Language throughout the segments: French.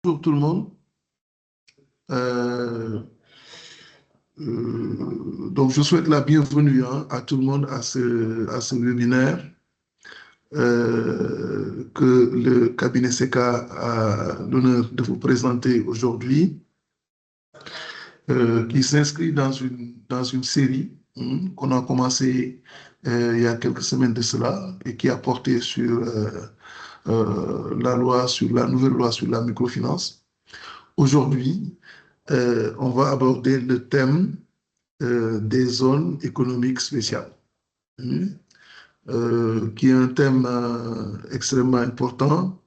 Bonjour tout le monde. Euh, donc, je souhaite la bienvenue à tout le monde à ce webinaire que le cabinet SECA a l'honneur de vous présenter aujourd'hui, qui s'inscrit dans une série qu'on a commencé il y a quelques semaines de cela et qui a porté sur la nouvelle loi sur la microfinance. Aujourd'hui, on va aborder le thème des zones économiques spéciales, hein, qui est un thème extrêmement important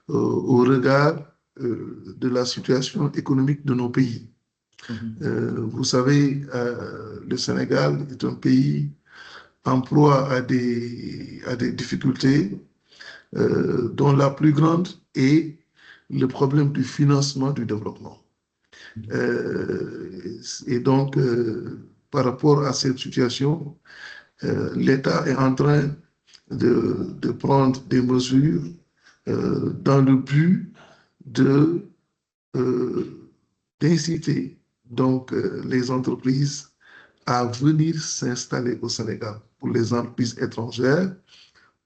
au regard de la situation économique de nos pays. Vous savez, le Sénégal est un pays en proie à des difficultés, dont la plus grande est le problème du financement du développement. Et donc, par rapport à cette situation, l'État est en train de prendre des mesures dans le but de, d'inciter donc les entreprises à venir s'installer au Sénégal pour les entreprises étrangères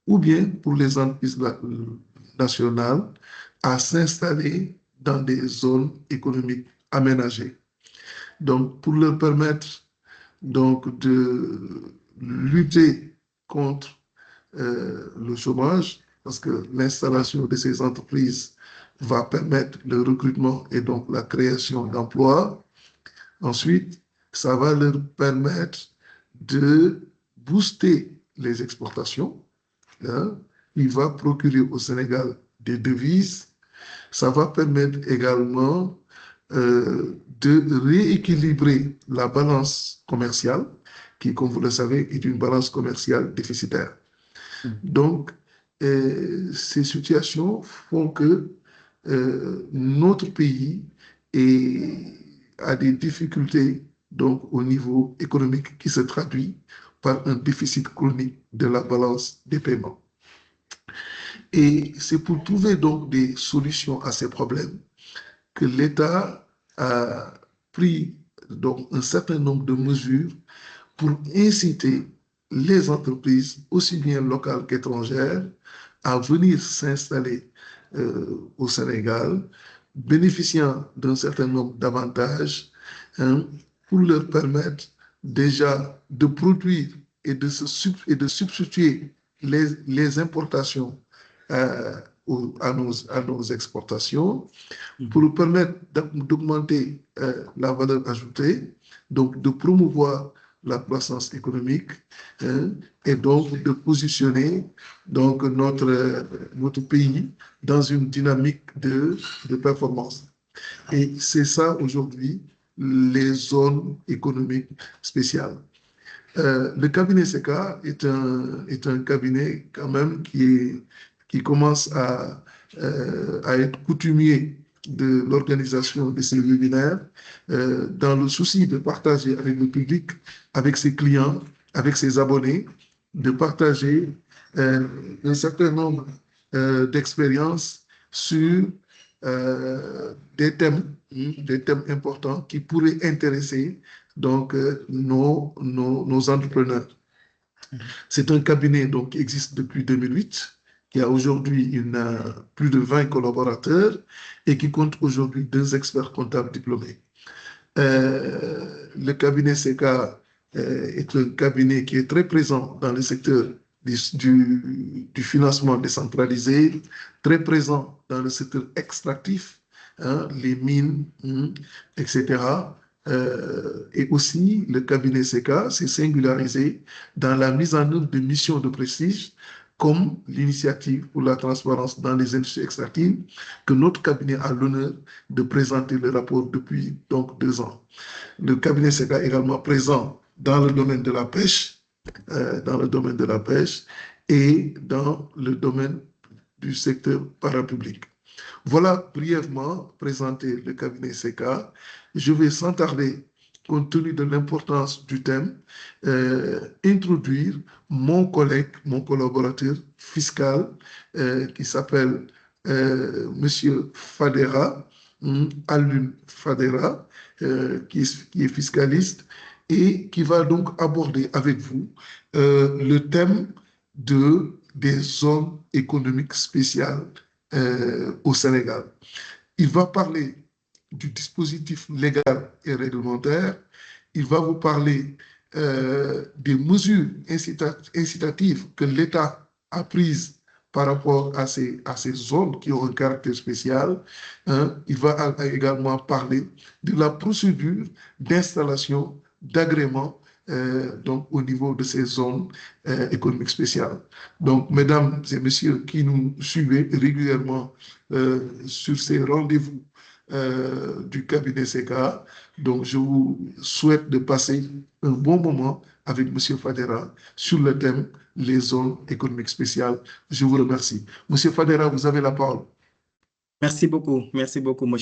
ou bien pour les entreprises nationales à s'installer dans des zones économiques aménagées. Donc, pour leur permettre donc, de lutter contre le chômage, parce que l'installation de ces entreprises va permettre le recrutement et donc la création d'emplois. Ensuite, ça va leur permettre de booster les exportations. Hein. Il va procurer au Sénégal des devises. Ça va permettre également de rééquilibrer la balance commerciale, qui, comme vous le savez, est une balance commerciale déficitaire. Donc, ces situations font que notre pays a des difficultés donc, au niveau économique qui se traduit par un déficit chronique de la balance des paiements. Et c'est pour trouver donc des solutions à ces problèmes que l'État a pris donc un certain nombre de mesures pour inciter les entreprises, aussi bien locales qu'étrangères, à venir s'installer au Sénégal, bénéficiant d'un certain nombre d'avantages, hein, pour leur permettre déjà de produire et de substituer les importations euh, à nos exportations, pour nous permettre d'augmenter la valeur ajoutée, donc de promouvoir la croissance économique, hein, et donc de positionner donc notre pays dans une dynamique de performance. Et c'est ça aujourd'hui les zones économiques spéciales. Le cabinet SECA est un cabinet quand même qui commence à être coutumier de l'organisation de ces webinaires, dans le souci de partager avec le public, avec ses clients, avec ses abonnés, de partager un certain nombre d'expériences sur des thèmes importants qui pourraient intéresser donc nos entrepreneurs. C'est un cabinet donc, qui existe depuis 2008, qui a aujourd'hui plus de 20 collaborateurs et qui compte aujourd'hui 2 experts comptables diplômés. Le cabinet SECA est un cabinet qui est très présent dans le secteur du financement décentralisé, très présent dans le secteur extractif, hein, les mines, etc. Et aussi, le cabinet SECA s'est singularisé dans la mise en œuvre de missions de prestige, comme l'initiative pour la transparence dans les industries extractives, que notre cabinet a l'honneur de présenter le rapport depuis donc 2 ans. Le cabinet SECA est également présent dans le domaine de la pêche, et dans le domaine du secteur parapublic. Voilà brièvement présenter le cabinet SECA. Je vais sans tarder, compte tenu de l'importance du thème, introduire mon collègue, mon collaborateur fiscal, qui s'appelle Monsieur Fadera, Alun Fadera, qui est fiscaliste et qui va donc aborder avec vous le thème des zones économiques spéciales au Sénégal. Il va parler du dispositif légal et réglementaire. Il va vous parler des mesures incitatives que l'État a prises par rapport à ces zones qui ont un caractère spécial. Hein. Il va également parler de la procédure d'installation, d'agrément donc au niveau de ces zones économiques spéciales. Donc, mesdames et messieurs qui nous suivez régulièrement sur ces rendez-vous du cabinet CK, donc je vous souhaite de passer un bon moment avec M. Fadera sur le thème les zones économiques spéciales. Je vous remercie. Monsieur Fadera, vous avez la parole. Merci beaucoup, M.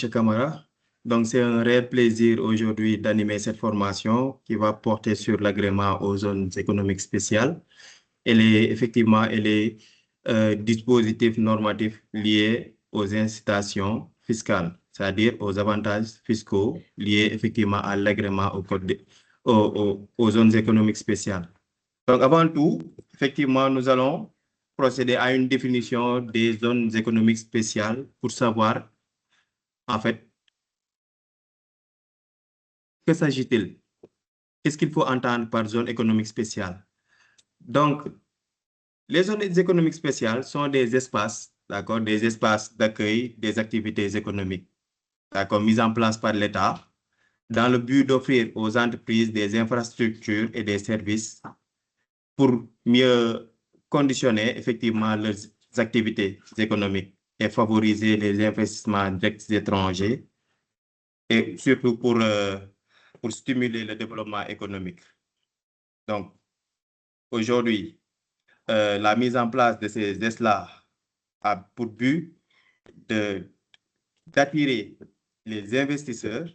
Camara. Donc, c'est un réel plaisir aujourd'hui d'animer cette formation qui va porter sur l'agrément aux zones économiques spéciales. Elle est dispositifs normatifs liés aux incitations fiscales, c'est-à-dire aux avantages fiscaux liés effectivement à l'agrément aux zones économiques spéciales. Donc, avant tout, effectivement, nous allons procéder à une définition des zones économiques spéciales pour savoir, en fait, que s'agit-il? Qu'est-ce qu'il faut entendre par zone économique spéciale? Donc, les zones économiques spéciales sont des espaces, d'accord, des espaces d'accueil des activités économiques, d'accord, mis en place par l'État dans le but d'offrir aux entreprises des infrastructures et des services pour mieux conditionner effectivement leurs activités économiques et favoriser les investissements directs étrangers et surtout pour stimuler le développement économique. Donc, aujourd'hui, la mise en place de ces ESLA a pour but d'attirer les investisseurs,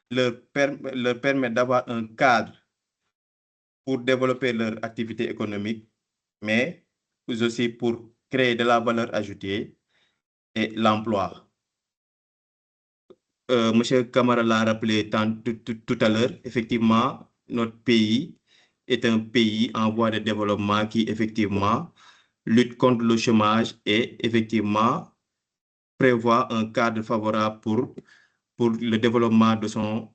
leur permettre d'avoir un cadre pour développer leur activité économique, mais aussi pour créer de la valeur ajoutée et l'emploi. Monsieur Camara l'a rappelé tout à l'heure, effectivement, notre pays est un pays en voie de développement qui, effectivement, lutte contre le chômage et, effectivement, prévoit un cadre favorable pour le développement de son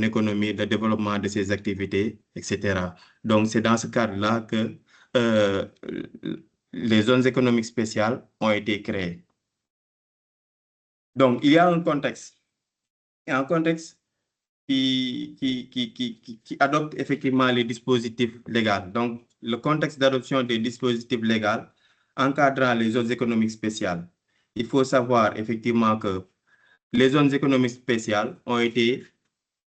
économie, le développement de ses activités, etc. Donc, c'est dans ce cadre-là que les zones économiques spéciales ont été créées. Donc, il y a un contexte qui adopte effectivement les dispositifs légaux. Donc, le contexte d'adoption des dispositifs légaux encadrant les zones économiques spéciales. Il faut savoir effectivement que les zones économiques spéciales ont été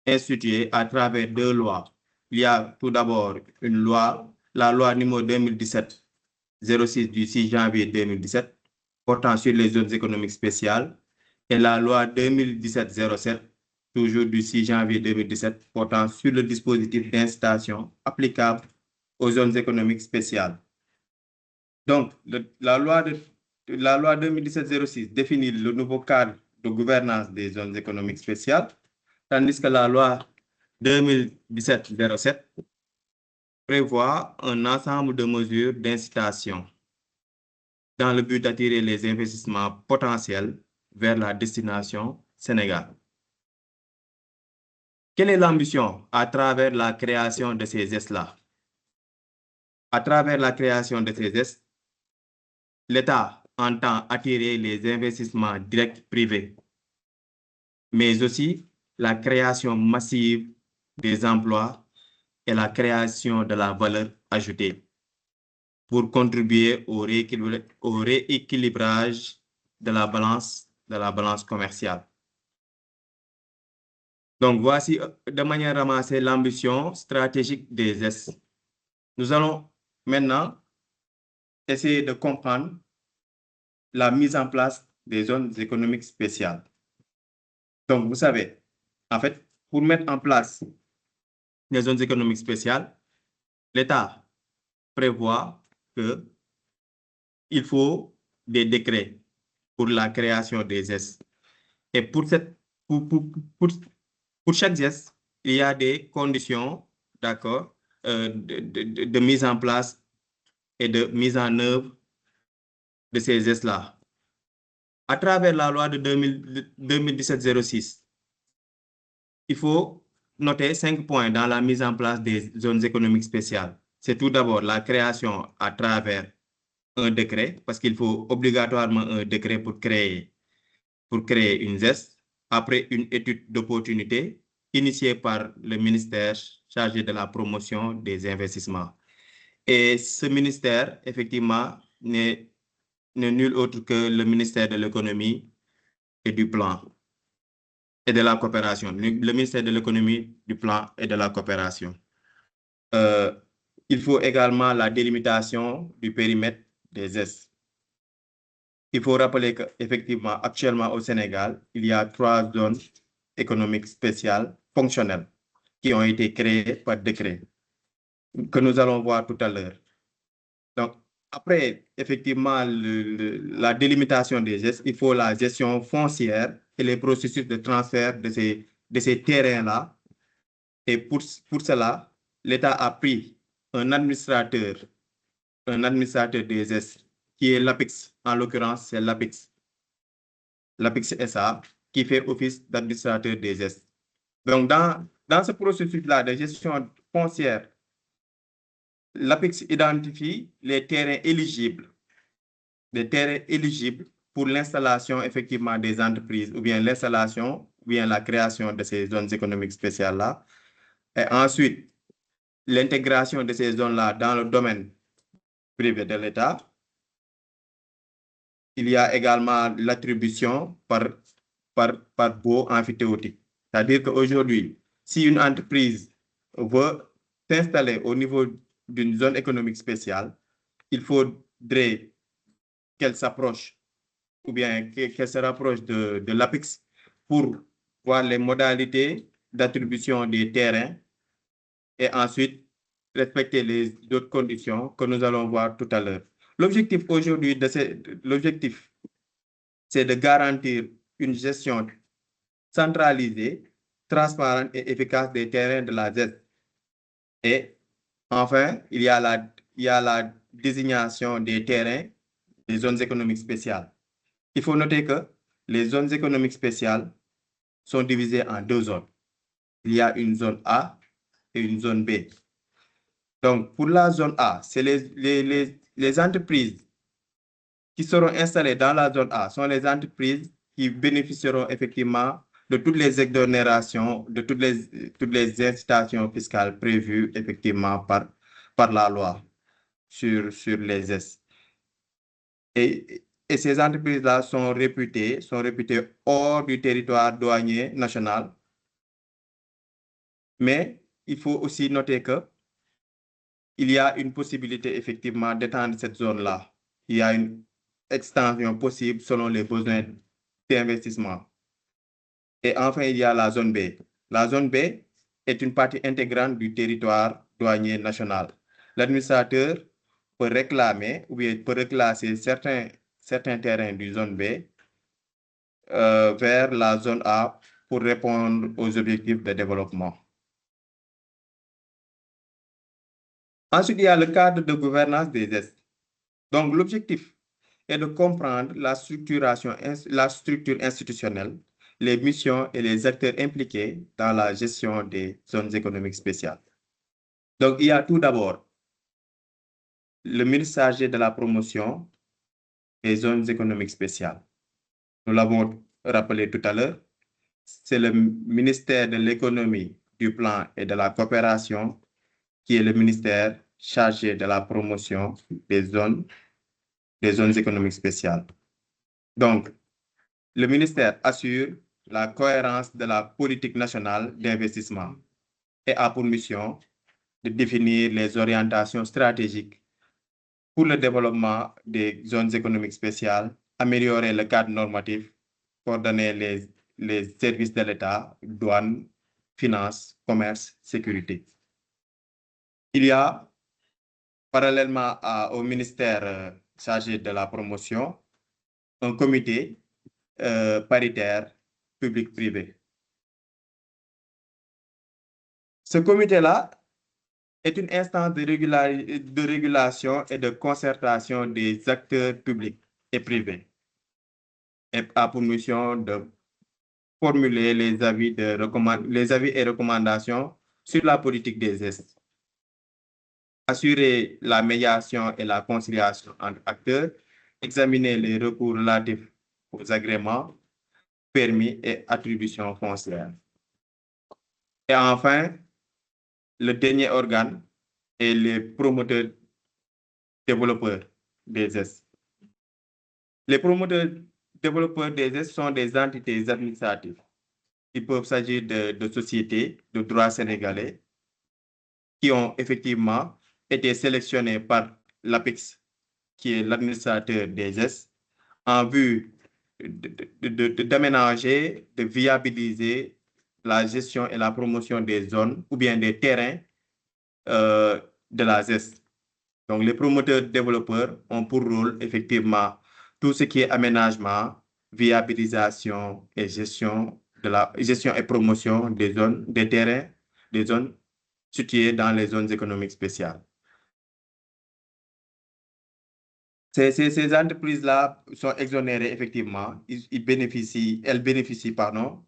instituées à travers 2 lois. Il y a tout d'abord une loi, la loi numéro 2017-06 du 6 janvier 2017, portant sur les zones économiques spéciales, et la loi 2017-07, toujours du 6 janvier 2017, portant sur le dispositif d'incitation applicable aux zones économiques spéciales. Donc, la loi 2017-06 définit le nouveau cadre de gouvernance des zones économiques spéciales, tandis que la loi 2017-07 prévoit un ensemble de mesures d'incitation dans le but d'attirer les investissements potentiels vers la destination Sénégal. Quelle est l'ambition à travers la création de ces ESLA? À travers la création de ces ESLA, l'État entend attirer les investissements directs privés, mais aussi la création massive des emplois et la création de la valeur ajoutée pour contribuer au rééquilibrage de la balance commerciale. Donc, voici de manière ramassée l'ambition stratégique des ES. Nous allons maintenant essayer de comprendre la mise en place des zones économiques spéciales. Donc, vous savez, en fait, pour mettre en place les zones économiques spéciales, l'État prévoit qu'il faut des décrets pour la création des gestes. Et pour chaque geste, il y a des conditions, d'accord, de mise en place et de mise en œuvre de ces gestes-là. À travers la loi de 2017-06, il faut noter 5 points dans la mise en place des zones économiques spéciales. C'est tout d'abord la création à travers un décret, parce qu'il faut obligatoirement un décret pour créer une ZES, après une étude d'opportunité initiée par le ministère chargé de la promotion des investissements. Et ce ministère, effectivement, n'est nul autre que le ministère de l'économie et du plan et de la coopération. Le ministère de l'économie, du plan et de la coopération. Il faut également la délimitation du périmètre des ZES. Il faut rappeler qu'effectivement, actuellement au Sénégal, il y a 3 zones économiques spéciales fonctionnelles qui ont été créées par décret, que nous allons voir tout à l'heure. Donc, après, effectivement, la délimitation des gestes, il faut la gestion foncière et les processus de transfert de ces terrains-là. Et pour cela, l'État a pris un administrateur des gestes, qui est l'APIX. En l'occurrence, c'est l'APIX SA, qui fait office d'administrateur des gestes. Donc, dans ce processus-là de gestion foncière, l'APIX identifie les terrains éligibles pour l'installation effectivement des entreprises ou bien l'installation ou bien la création de ces zones économiques spéciales-là. Et ensuite, l'intégration de ces zones-là dans le domaine privé de l'État. Il y a également l'attribution par baux amphithéotique. C'est-à-dire qu'aujourd'hui, si une entreprise veut s'installer au niveau d'une zone économique spéciale, il faudrait qu'elle s'approche ou bien qu'elle se rapproche de l'APIX pour voir les modalités d'attribution des terrains et ensuite respecter les autres conditions que nous allons voir tout à l'heure. L'objectif aujourd'hui, c'est de garantir une gestion centralisée, transparente et efficace des terrains de la ZES. Et enfin, il y a la désignation des terrains des zones économiques spéciales. Il faut noter que les zones économiques spéciales sont divisées en 2 zones. Il y a une zone A et une zone B. Donc, pour la zone A, c'est les entreprises qui seront installées dans la zone A sont les entreprises qui bénéficieront effectivement de toutes les exonérations, de toutes les incitations fiscales prévues effectivement par la loi sur les S. Et ces entreprises-là sont réputées hors du territoire douanier national. Mais il faut aussi noter que il y a une possibilité effectivement d'étendre cette zone-là. Il y a une extension possible selon les besoins d'investissement. Et enfin, il y a la zone B. La zone B est une partie intégrante du territoire douanier national. L'administrateur peut réclamer ou bien peut reclasser certains terrains du zone B vers la zone A pour répondre aux objectifs de développement. Ensuite, il y a le cadre de gouvernance des ZES. Donc, l'objectif est de comprendre la structure institutionnelle, les missions et les acteurs impliqués dans la gestion des zones économiques spéciales. Donc, il y a tout d'abord le ministre chargé de la promotion des zones économiques spéciales. Nous l'avons rappelé tout à l'heure, c'est le ministère de l'économie, du plan et de la coopération qui est le ministère chargé de la promotion des zones économiques spéciales. Donc, le ministère assure la cohérence de la politique nationale d'investissement et a pour mission de définir les orientations stratégiques pour le développement des zones économiques spéciales, améliorer le cadre normatif, coordonner les services de l'État, douane, finances, commerce, sécurité. Il y a, parallèlement au ministère chargé de la promotion, un comité paritaire public-privé. Ce comité-là est une instance de régulation et de concertation des acteurs publics et privés et a pour mission de formuler les avis et recommandations sur la politique des ZES, assurer la médiation et la conciliation entre acteurs, examiner les recours relatifs aux agréments, permis et attributions foncières. Et enfin, le dernier organe est les promoteurs développeurs des ZES. Les promoteurs développeurs des ZES sont des entités administratives. Il peut s'agir de sociétés de droit sénégalais qui ont effectivement été sélectionnées par l'APEX, qui est l'administrateur des ZES, en vue d'aménager, de viabiliser la gestion et la promotion des zones ou bien des terrains de la ZES. Donc, les promoteurs développeurs ont pour rôle, effectivement, tout ce qui est aménagement, viabilisation et gestion et promotion des zones, des terrains, des zones situées dans les zones économiques spéciales. Ces entreprises-là sont exonérées, effectivement. Elles bénéficient,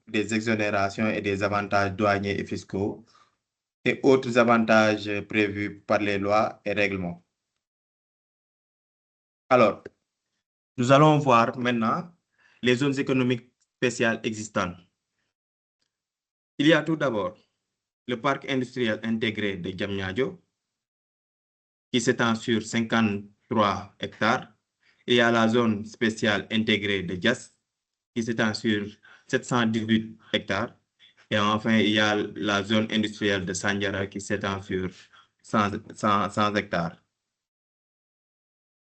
des exonérations et des avantages douaniers et fiscaux et autres avantages prévus par les lois et règlements. Alors, nous allons voir maintenant les zones économiques spéciales existantes. Il y a tout d'abord le parc industriel intégré de Diamniadio, qui s'étend sur 53 hectares. Il y a la zone spéciale intégrée de Diass, qui s'étend sur 718 hectares. Et enfin, il y a la zone industrielle de Sandiara qui s'étend sur 100 hectares.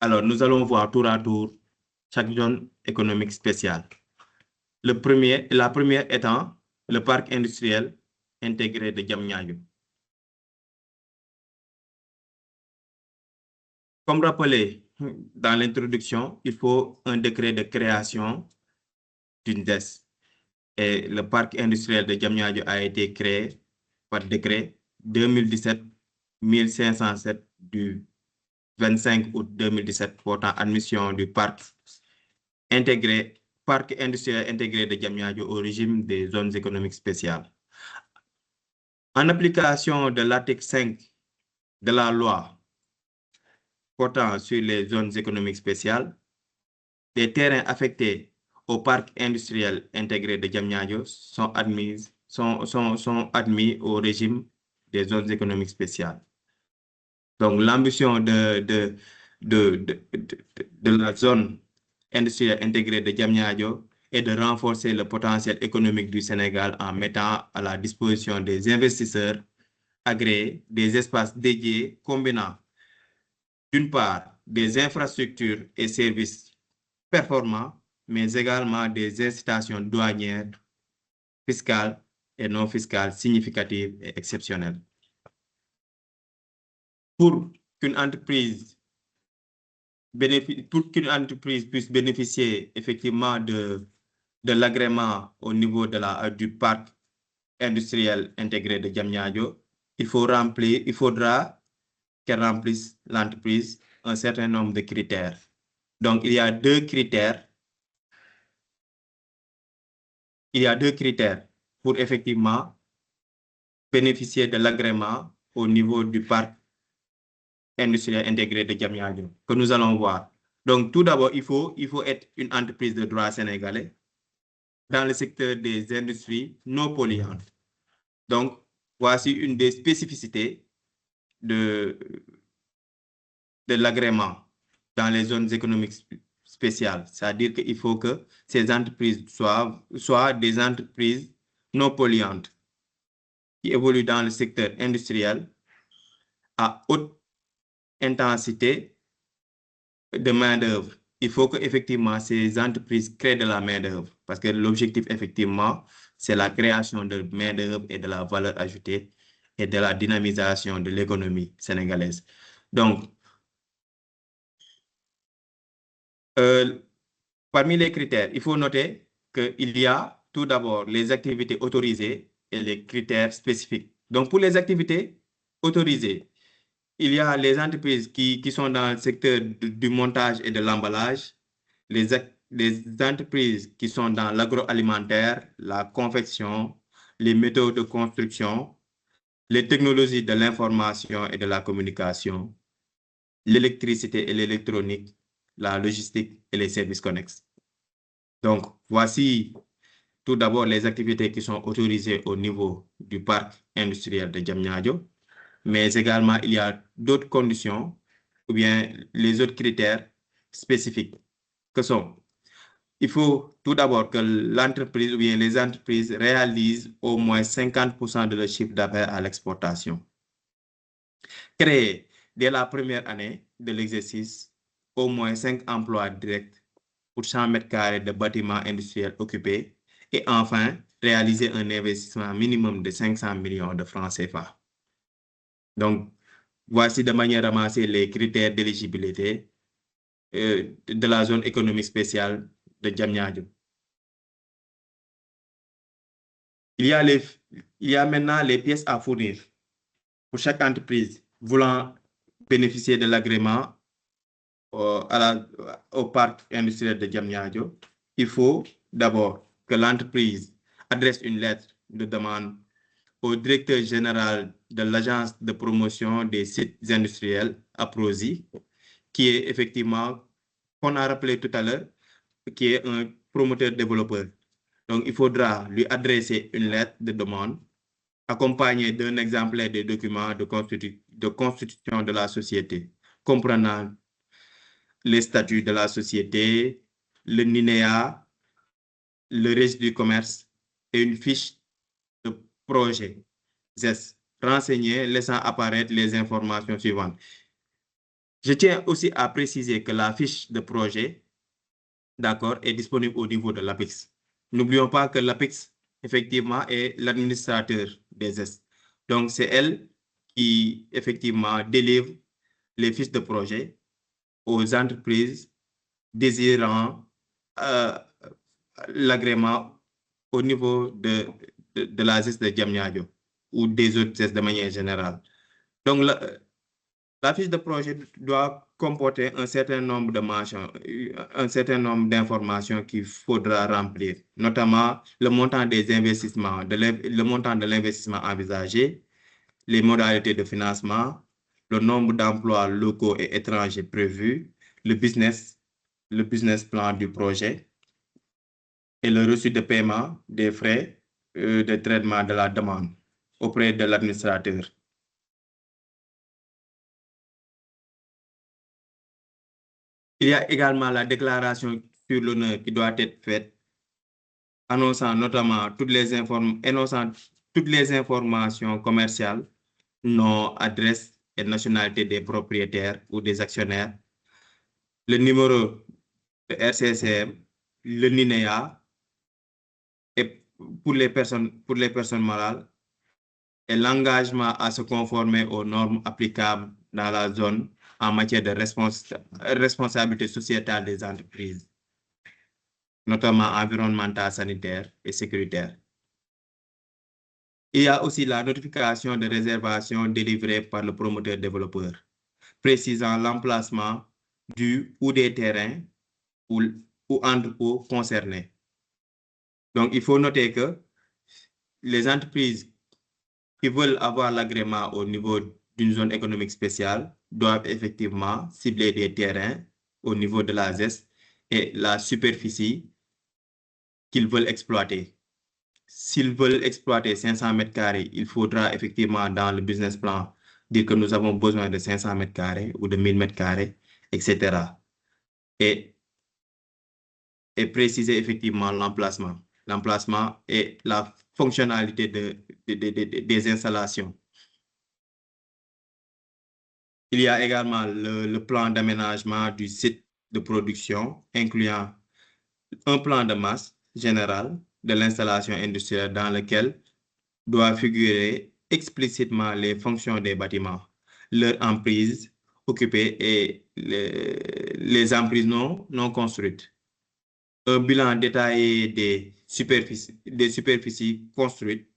Alors, nous allons voir tour à tour chaque zone économique spéciale. La première étant le parc industriel intégré de Diamniadio. Comme rappelé dans l'introduction, il faut un décret de création d'une ZES. Et le parc industriel de Diamniadio a été créé par décret 2017-1507 du 25 août 2017 portant admission du parc industriel intégré de Diamniadio au régime des zones économiques spéciales. En application de l'article 5 de la loi portant sur les zones économiques spéciales, les terrains affectés au parc industriel intégré de Diamniadio sont admis au régime des zones économiques spéciales. Donc, l'ambition de la zone industrielle intégrée de Diamniadio est de renforcer le potentiel économique du Sénégal en mettant à la disposition des investisseurs agréés des espaces dédiés combinant, d'une part, des infrastructures et services performants, mais également des incitations douanières, fiscales et non fiscales significatives et exceptionnelles. Pour qu'une entreprise puisse bénéficier effectivement de l'agrément au niveau du parc industriel intégré de Diamniadio, il faudra qu'elle remplisse l'entreprise un certain nombre de critères. Donc, il y a deux critères. Il y a deux critères pour effectivement bénéficier de l'agrément au niveau du parc industriel intégré de Diamniadio, que nous allons voir. Donc, tout d'abord, il faut être une entreprise de droit sénégalais dans le secteur des industries non polluantes. Donc, voici une des spécificités de l'agrément dans les zones économiques spéciales. C'est-à-dire qu'il faut que ces entreprises soient des entreprises non polluantes qui évoluent dans le secteur industriel à haute intensité de main-d'œuvre. Il faut qu'effectivement ces entreprises créent de la main-d'œuvre parce que l'objectif, effectivement, c'est la création de main-d'œuvre et de la valeur ajoutée et de la dynamisation de l'économie sénégalaise. Donc, Parmi les critères, il faut noter qu'il y a tout d'abord les activités autorisées et les critères spécifiques. Donc, pour les activités autorisées, il y a les entreprises qui sont dans le secteur du montage et de l'emballage, les entreprises qui sont dans l'agroalimentaire, la confection, les méthodes de construction, les technologies de l'information et de la communication, l'électricité et l'électronique, la logistique et les services connexes. Donc, voici tout d'abord les activités qui sont autorisées au niveau du parc industriel de Diamniadio, mais également il y a d'autres conditions ou bien les autres critères spécifiques que sont, il faut tout d'abord que l'entreprise ou bien les entreprises réalisent au moins 50% de leur chiffre d'affaires à l'exportation. Créer dès la première année de l'exercice au moins 5 emplois directs pour 100 mètres carrés de bâtiments industriels occupés et enfin réaliser un investissement minimum de 500 millions de francs CFA. Donc, voici de manière ramassée les critères d'éligibilité de la zone économique spéciale de Diamniadio. Il y a maintenant les pièces à fournir pour chaque entreprise voulant bénéficier de l'agrément au parc industriel de Diamniadio. Il faut d'abord que l'entreprise adresse une lettre de demande au directeur général de l'agence de promotion des sites industriels, APROSI, qui est effectivement, qu'on a rappelé tout à l'heure, qui est un promoteur-développeur. Donc, il faudra lui adresser une lettre de demande accompagnée d'un exemplaire des documents de constitution de la société, comprenant les statuts de la société, le NINEA, le registre du commerce et une fiche de projet ZES renseignée laissant apparaître les informations suivantes. Je tiens aussi à préciser que la fiche de projet, d'accord, est disponible au niveau de l'APEX. N'oublions pas que l'APEX, effectivement, est l'administrateur des ZES. Donc, c'est elle qui, effectivement, délivre les fiches de projet aux entreprises désirant l'agrément au niveau de la ZES de Diamniadio ou des autres ZES de manière générale. Donc, la fiche de projet doit comporter un certain nombre de mentions, un certain nombre d'informations qu'il faudra remplir, notamment le montant des investissements, le montant de l'investissement envisagé, les modalités de financement, le nombre d'emplois locaux et étrangers prévus, le business plan du projet et le reçu de paiement des frais de traitement de la demande auprès de l'administrateur. Il y a également la déclaration sur l'honneur qui doit être faite, annonçant notamment toutes les informations commerciales, nom, adresse et nationalité des propriétaires ou des actionnaires, le numéro de RCCM, le NINEA, et pour les personnes morales, et l'engagement à se conformer aux normes applicables dans la zone en matière de responsabilité sociétale des entreprises, notamment environnementale, sanitaire et sécuritaire. Il y a aussi la notification de réservation délivrée par le promoteur-développeur, précisant l'emplacement du ou des terrains ou entrepôts concernés. Donc, il faut noter que les entreprises qui veulent avoir l'agrément au niveau d'une zone économique spéciale doivent effectivement cibler des terrains au niveau de la ZES et la superficie qu'ils veulent exploiter. S'ils veulent exploiter 500 mètres carrés, il faudra effectivement dans le business plan dire que nous avons besoin de 500 mètres carrés ou de 1000 mètres carrés, etc. Et préciser effectivement l'emplacement et la fonctionnalité des installations. Il y a également le plan d'aménagement du site de production, incluant un plan de masse général de l'installation industrielle dans lequel doit figurer explicitement les fonctions des bâtiments, leur emprise occupée et les emprises non construites. un bilan détaillé des superficies construites,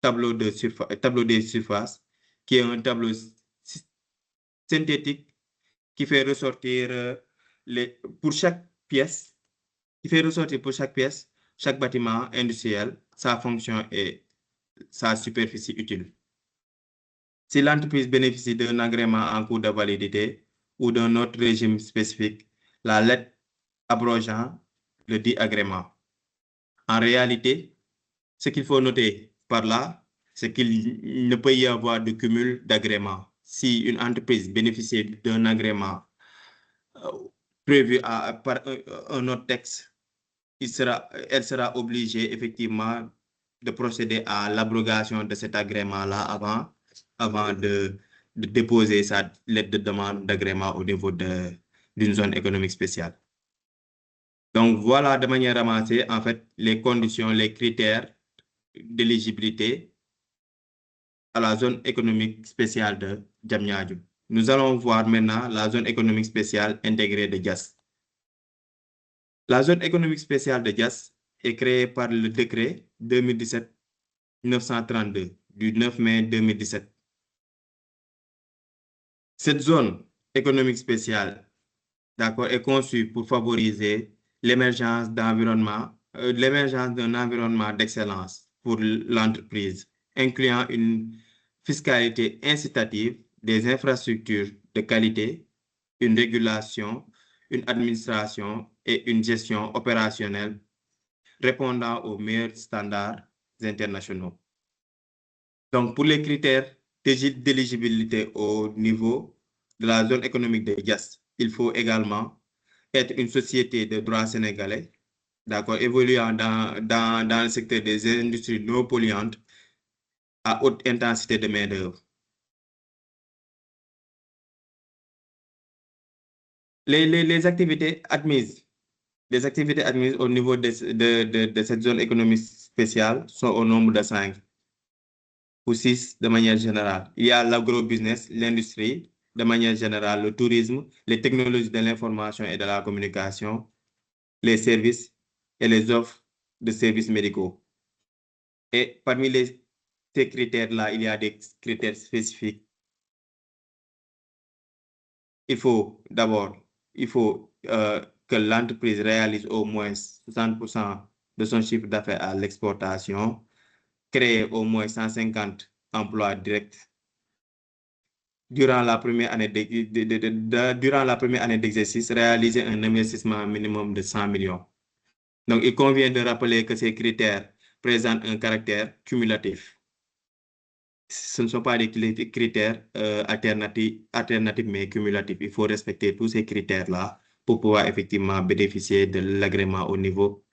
tableau des surfaces, qui est un tableau synthétique qui fait ressortir pour chaque pièce, chaque bâtiment industriel, sa fonction et sa superficie utile. Si l'entreprise bénéficie d'un agrément en cours de validité ou d'un autre régime spécifique, la lettre abrogeant le dit agrément. En réalité, ce qu'il faut noter par là, c'est qu'il ne peut y avoir de cumul d'agréments. Si une entreprise bénéficie d'un agrément prévu par un autre texte, elle sera obligée effectivement de procéder à l'abrogation de cet agrément-là avant de déposer sa lettre de demande d'agrément au niveau d'une zone économique spéciale. Donc voilà de manière ramassée, en fait, les conditions, les critères d'éligibilité à la zone économique spéciale de Diamniadio. Nous allons voir maintenant la zone économique spéciale intégrée de Diass. La zone économique spéciale de Diass est créée par le décret 2017-932 du 9 mai 2017. Cette zone économique spéciale, d'accord, est conçue pour favoriser l'émergence d'un environnement d'excellence pour l'entreprise, incluant une fiscalité incitative, des infrastructures de qualité, une régulation, une administration et une gestion opérationnelle répondant aux meilleurs standards internationaux. Donc, pour les critères d'éligibilité au niveau de la zone économique de Diass, il faut également être une société de droit sénégalais, d'accord, évoluant dans le secteur des industries non polluantes à haute intensité de main-d'œuvre. Les activités admises au niveau de cette zone économique spéciale sont au nombre de 5 ou 6 de manière générale. Il y a l'agrobusiness, l'industrie, de manière générale, le tourisme, les technologies de l'information et de la communication, les services et les offres de services médicaux. Et parmi ces critères-là, il y a des critères spécifiques. Il faut que l'entreprise réalise au moins 60% de son chiffre d'affaires à l'exportation, créer au moins 150 emplois directs durant la première année d'exercice, réaliser un investissement minimum de 100 millions. Donc, il convient de rappeler que ces critères présentent un caractère cumulatif. Ce ne sont pas des critères alternatifs, mais cumulatifs. Il faut respecter tous ces critères-là pour pouvoir effectivement bénéficier de l'agrément au niveau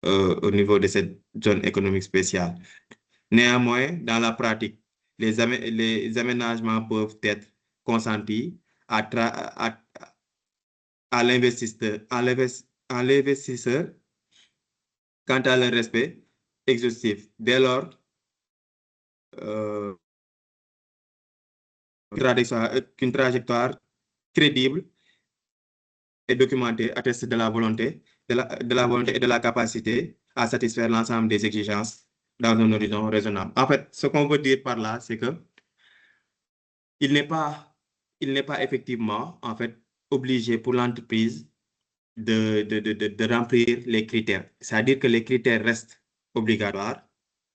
de cette zone économique spéciale. Néanmoins, dans la pratique, les aménagements peuvent être consentis à l'investisseur quant à leur respect exhaustif. Dès lors, qu'une trajectoire crédible et documentée atteste de la volonté et de la capacité à satisfaire l'ensemble des exigences dans un horizon raisonnable. En fait, ce qu'on veut dire par là, c'est que il n'est pas effectivement, en fait, obligé pour l'entreprise de remplir les critères. C'est-à-dire que les critères restent obligatoires,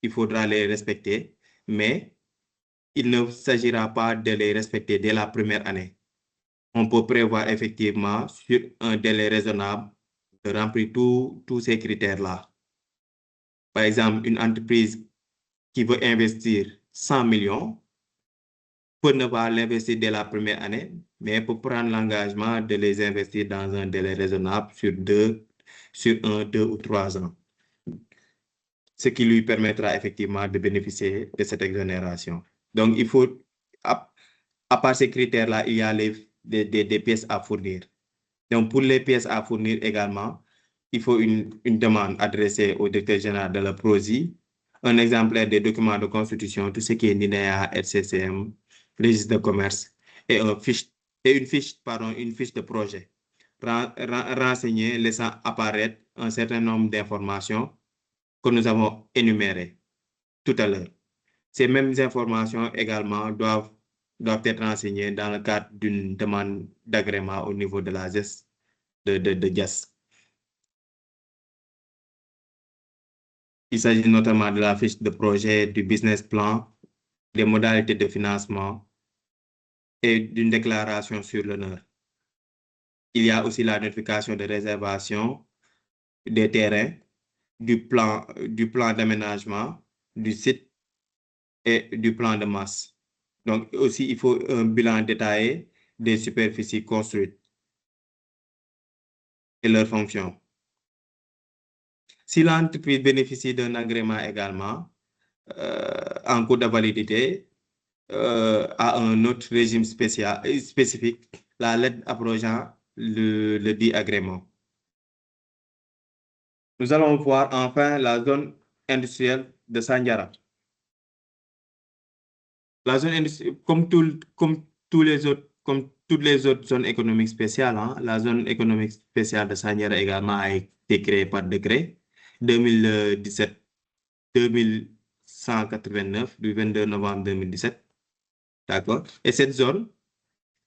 il faudra les respecter, mais il ne s'agira pas de les respecter dès la première année. On peut prévoir effectivement sur un délai raisonnable de remplir tous ces critères-là. Par exemple, une entreprise qui veut investir 100 millions peut ne pas l'investir dès la première année, mais peut prendre l'engagement de les investir dans un délai raisonnable sur 2 ou 3 ans, ce qui lui permettra effectivement de bénéficier de cette exonération. Donc, il faut, à part ces critères-là, il y a des pièces à fournir. Donc, pour les pièces à fournir également, il faut une demande adressée au directeur général de la PROSI, un exemplaire des documents de constitution, tout ce qui est NINEA, RCCM, registre de commerce, et une fiche de projet renseigner, laissant apparaître un certain nombre d'informations que nous avons énumérées tout à l'heure. Ces mêmes informations également doivent être renseignées dans le cadre d'une demande d'agrément au niveau de la GES de JAS. Il s'agit notamment de la fiche de projet, du business plan, des modalités de financement et d'une déclaration sur l'honneur. Il y a aussi la notification de réservation des terrains, du plan d'aménagement, du site et du plan de masse. Donc aussi, il faut un bilan détaillé des superficies construites et leurs fonctions. Si l'entreprise bénéficie d'un agrément également, en cours de validité, à un autre régime spécifique, la lettre approchant le dit agrément. Nous allons voir enfin la zone industrielle de Sandiara. La zone industrielle, comme toutes les autres zones économiques spéciales, hein, la zone économique spéciale de Sandiara également a été créée par décret 2017-2189 du 22 novembre 2017. D'accord? Et cette zone,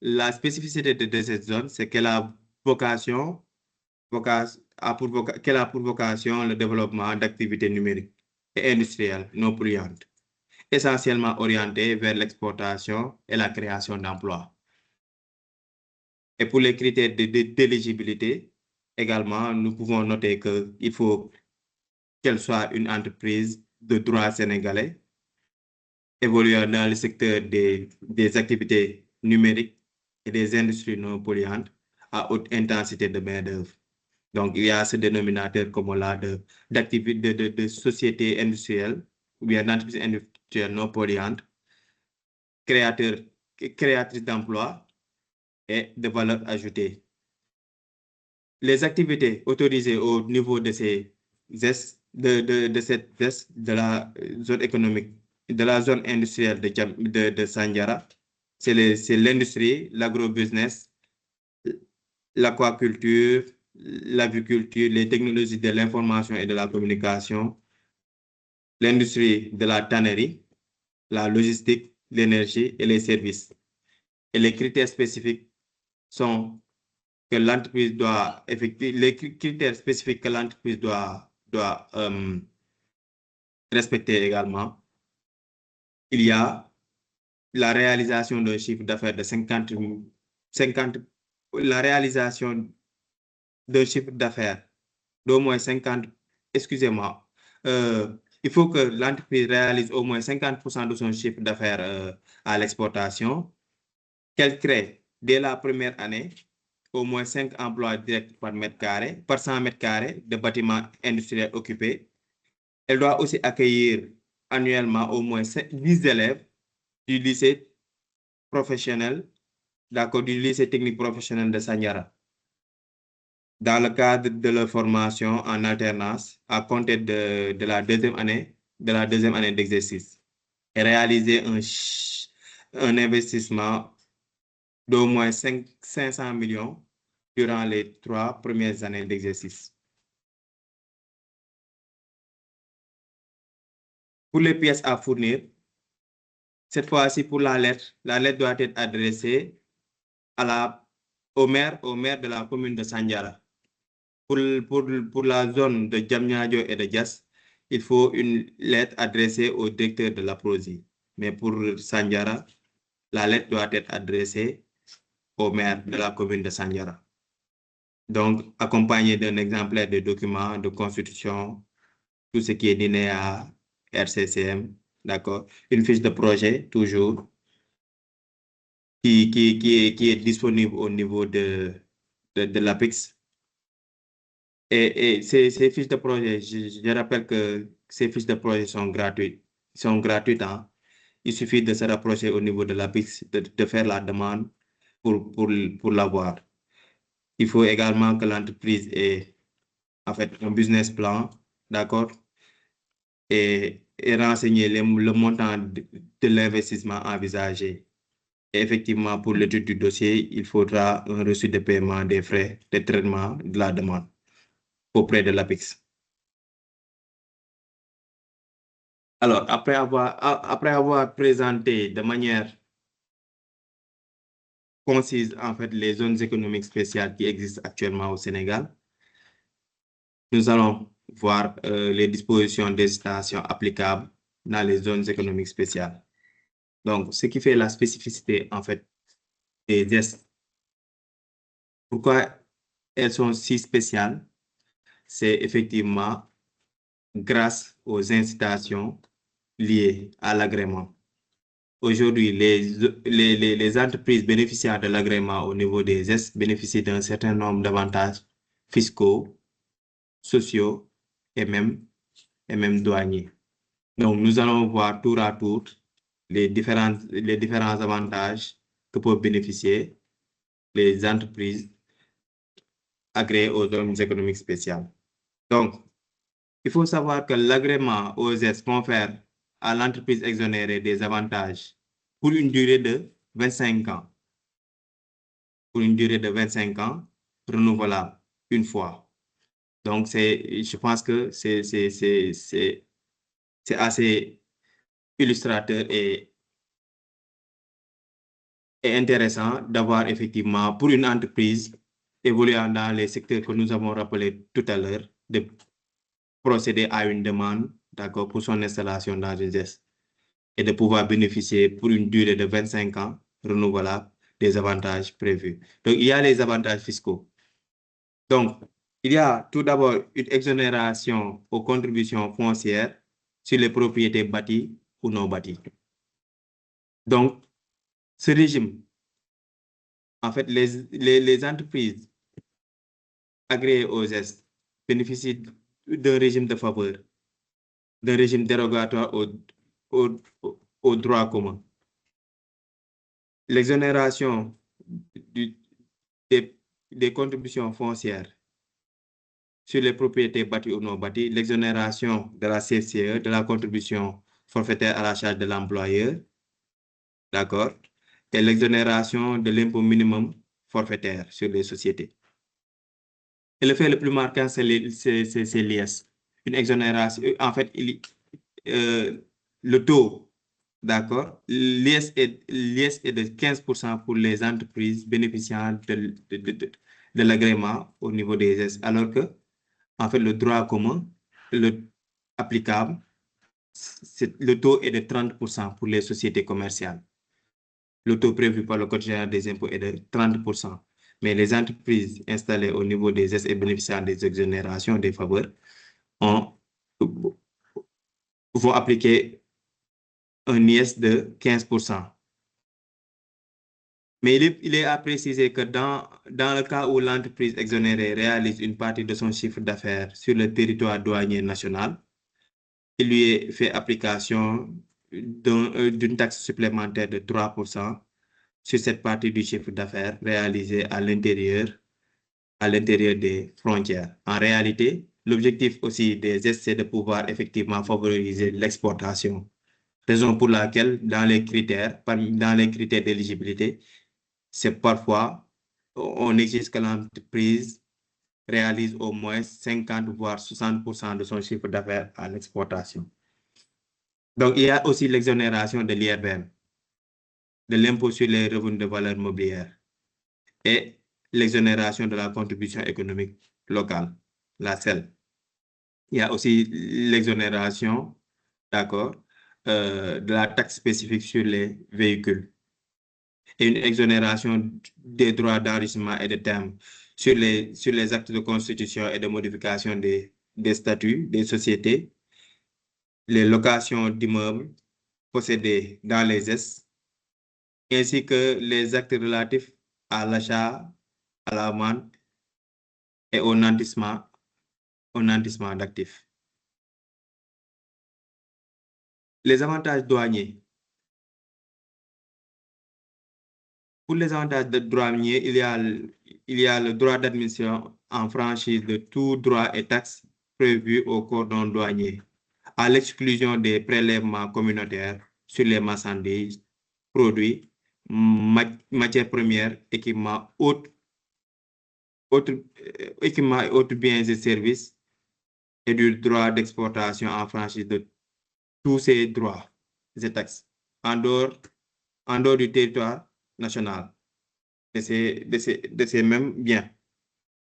la spécificité de cette zone, c'est qu'elle a pour vocation le développement d'activités numériques et industrielles non polluantes, essentiellement orientées vers l'exportation et la création d'emplois. Et pour les critères d'éligibilité, également, nous pouvons noter qu'il faut qu'elle soit une entreprise de droit sénégalais, évoluant dans le secteur des activités numériques et des industries non polluantes à haute intensité de main-d'œuvre. Donc, il y a ce dénominateur comme là d'activité de société industrielle ou bien d'entreprise industrielle non polluante, créatrice d'emplois et de valeur ajoutée. Les activités autorisées au niveau de ces ZES, de la zone économique, de la zone industrielle de Sandiara, c'est l'industrie, l'agrobusiness, l'aquaculture, l'aviculture, les technologies de l'information et de la communication, l'industrie de la tannerie, la logistique, l'énergie et les services. Et les critères spécifiques sont que l'entreprise doit effectuer, les critères spécifiques que l'entreprise doit respecter également. Il y a la réalisation d'un chiffre d'affaires de 50, la réalisation d'un chiffre d'affaires d'au moins 50, excusez-moi, il faut que l'entreprise réalise au moins 50% de son chiffre d'affaires à l'exportation, qu'elle crée dès la première année au moins 5 emplois directs par 100 mètres carrés de bâtiments industriels occupés. Elle doit aussi accueillir annuellement au moins 10 élèves du lycée professionnel, du lycée technique professionnel de Sandiara, dans le cadre de leur formation en alternance à compter de la deuxième année d'exercice, et réaliser un investissement d'au moins 500 millions durant les 3 premières années d'exercice. Pour les pièces à fournir, cette fois-ci pour la lettre doit être adressée au maire de la commune de Sandiara. Pour la zone de Diamniadio et de Diass, il faut une lettre adressée au directeur de la PROSI. Mais pour Sandiara, la lettre doit être adressée au maire de la commune de Sandiara. Donc, accompagné d'un exemplaire de documents de constitution, tout ce qui est DINEA, RCCM, d'accord, une fiche de projet, toujours, qui est disponible au niveau de l'APEX. Et ces fiches de projet, je rappelle que ces fiches de projet sont gratuites. Hein. Il suffit de se rapprocher au niveau de l'APEX, de faire la demande pour l'avoir. Il faut également que l'entreprise ait en fait un business plan, d'accord, et renseigner le montant de l'investissement envisagé Et effectivement, pour l'étude du dossier, il faudra un reçu de paiement des frais de traitement de la demande auprès de l'APEX. Alors, après avoir présenté de manière concise, en fait, les zones économiques spéciales qui existent actuellement au Sénégal, nous allons voir les dispositions des stations applicables dans les zones économiques spéciales. Donc, ce qui fait la spécificité, en fait, des ZES. Pourquoi elles sont si spéciales? C'est effectivement grâce aux incitations liées à l'agrément. Aujourd'hui, les entreprises bénéficiaires de l'agrément au niveau des ZES bénéficient d'un certain nombre d'avantages fiscaux, sociaux et même douaniers. Donc, nous allons voir tour à tour les différents avantages que peuvent bénéficier les entreprises agréées aux zones économiques spéciales. Donc, il faut savoir que l'agrément aux ZES confère à l'entreprise exonérée des avantages pour une durée de 25 ans. Pour une durée de 25 ans, renouvelable une fois. Donc, je pense que c'est assez illustrateur et intéressant d'avoir effectivement, pour une entreprise évoluant dans les secteurs que nous avons rappelés tout à l'heure, de procéder à une demande, d'accord, pour son installation dans une ZES et de pouvoir bénéficier pour une durée de 25 ans renouvelable des avantages prévus. Donc, il y a les avantages fiscaux. Donc, il y a tout d'abord une exonération aux contributions foncières sur les propriétés bâties ou non bâties. Donc, ce régime, en fait, les entreprises agréées aux ZES bénéficient d'un régime de faveur, d'un régime dérogatoire au droit commun. L'exonération des contributions foncières sur les propriétés bâties ou non bâties, l'exonération de la CFCE, de la contribution forfaitaire à la charge de l'employeur, d'accord, et l'exonération de l'impôt minimum forfaitaire sur les sociétés. Et le fait le plus marquant, c'est l'IS. Une exonération, en fait, le taux, d'accord, l'IS est de 15% pour les entreprises bénéficiant de l'agrément au niveau des ZES, alors que, en fait, le droit commun, applicable, le taux est de 30% pour les sociétés commerciales. Le taux prévu par le Code général des impôts est de 30%. Mais les entreprises installées au niveau des ZES et bénéficiant des exonérations des faveurs vont appliquer un IS de 15%. Mais il est à préciser que dans le cas où l'entreprise exonérée réalise une partie de son chiffre d'affaires sur le territoire douanier national, il lui est fait application d'une taxe supplémentaire de 3% sur cette partie du chiffre d'affaires réalisé à l'intérieur des frontières. En réalité, l'objectif aussi des ZES, c'est de pouvoir effectivement favoriser l'exportation. Raison pour laquelle, dans les critères d'éligibilité, c'est parfois, on exige que l'entreprise réalise au moins 50 voire 60% de son chiffre d'affaires à l'exportation. Donc, il y a aussi l'exonération de l'IRBM, de l'impôt sur les revenus de valeur mobilière, et l'exonération de la contribution économique locale, la CEL. Il y a aussi l'exonération, d'accord, de la taxe spécifique sur les véhicules et une exonération des droits d'enregistrement et de terme sur les actes de constitution et de modification des statuts des sociétés, les locations d'immeubles possédés dans les ZES, ainsi que les actes relatifs à l'achat, à la vente et au nantissement d'actifs. Les avantages douaniers. Pour les avantages douaniers, il y a le droit d'admission en franchise de tout droit et taxes prévus au cordon douanier, à l'exclusion des prélèvements communautaires sur les marchandises, produits, matières premières, équipements, équipements et autres biens et services, et du droit d'exportation en franchise de tous ces droits et taxes en dehors du territoire national de ces mêmes biens.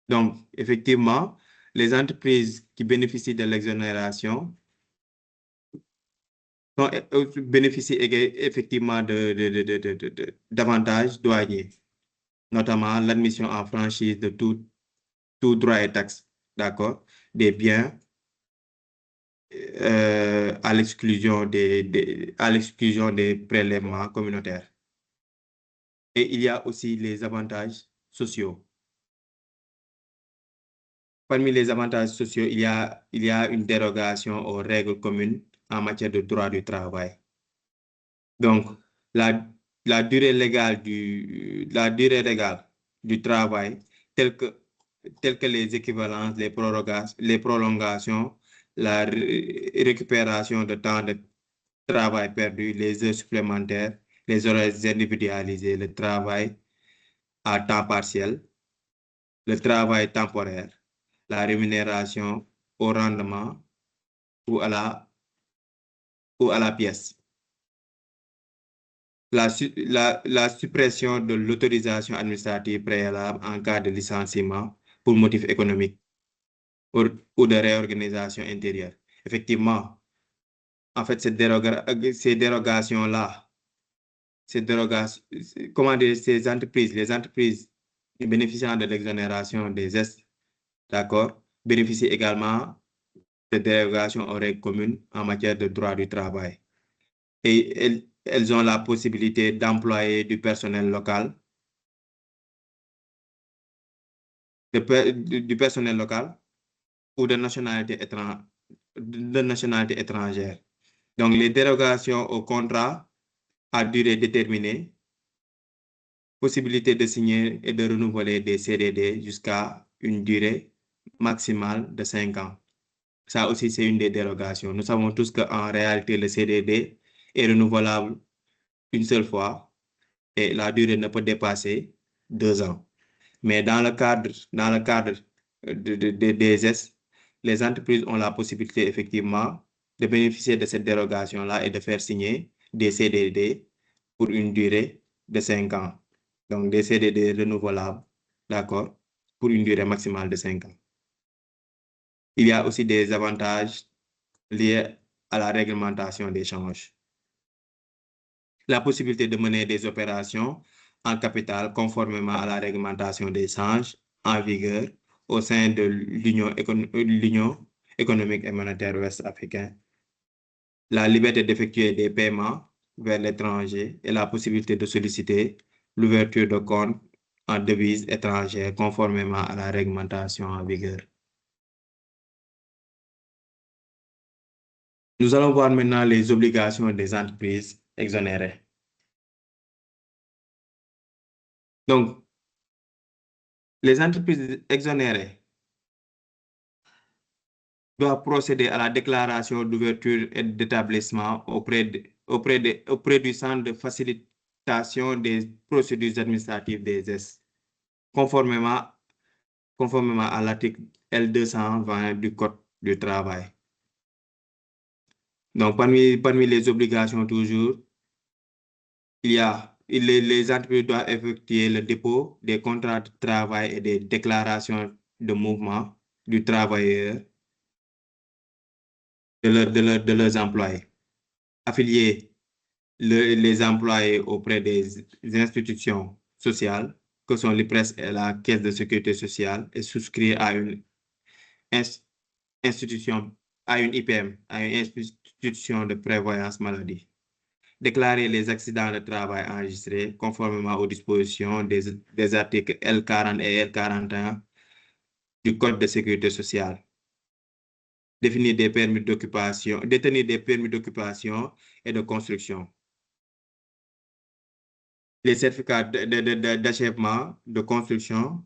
Donc, effectivement, les entreprises qui bénéficient de l'exonération bénéficient effectivement d'avantages douaniers, notamment l'admission en franchise de tout droit et taxes, d'accord, des biens à l'exclusion des prélèvements communautaires. Et il y a aussi les avantages sociaux. Parmi les avantages sociaux, il y a une dérogation aux règles communes en matière de droit du travail. Donc, la durée légale du travail, telle que les équivalences, les prolongations, la récupération de temps de travail perdu, les heures supplémentaires, les horaires individualisés, le travail à temps partiel, le travail temporaire, la rémunération au rendement ou à la pièce. La suppression de l'autorisation administrative préalable en cas de licenciement pour motif économique ou de réorganisation intérieure. Effectivement, en fait, ces dérogations-là, les entreprises bénéficiant de l'exonération des ZES, d'accord, bénéficient également de dérogations aux règles communes en matière de droit du travail. Et elles ont la possibilité d'employer du personnel local, du personnel local ou de nationalité étrangère. Donc, les dérogations au contrat à durée déterminée, possibilité de signer et de renouveler des CDD jusqu'à une durée maximale de 5 ans. Ça aussi, c'est une des dérogations. Nous savons tous qu'en réalité, le CDD est renouvelable une seule fois et la durée ne peut dépasser 2 ans. Mais dans le cadre des ES, les entreprises ont la possibilité effectivement de bénéficier de cette dérogation-là et de faire signer des CDD pour une durée de 5 ans. Donc, des CDD renouvelables, d'accord, pour une durée maximale de 5 ans. Il y a aussi des avantages liés à la réglementation des changes. La possibilité de mener des opérations en capital conformément à la réglementation des changes en vigueur au sein de l'Union économique et monétaire ouest-africaine. La liberté d'effectuer des paiements vers l'étranger et la possibilité de solliciter l'ouverture de comptes en devises étrangères conformément à la réglementation en vigueur. Nous allons voir maintenant les obligations des entreprises exonérées. Donc, les entreprises exonérées doivent procéder à la déclaration d'ouverture et d'établissement auprès du Centre de facilitation des procédures administratives des ES, conformément à l'article L220 du Code du travail. Donc, parmi les obligations toujours, les entreprises doivent effectuer le dépôt des contrats de travail et des déclarations de mouvement du travailleur de leurs employés. Affilier les employés auprès des institutions sociales, que sont l'IPRES et la Caisse de sécurité sociale, et souscrire à une institution, à une IPM, à une institution de prévoyance maladie. Déclarer les accidents de travail enregistrés conformément aux dispositions des articles L40 et L41 du Code de sécurité sociale. Détenir des permis d'occupation et de construction. Les certificats d'achèvement de construction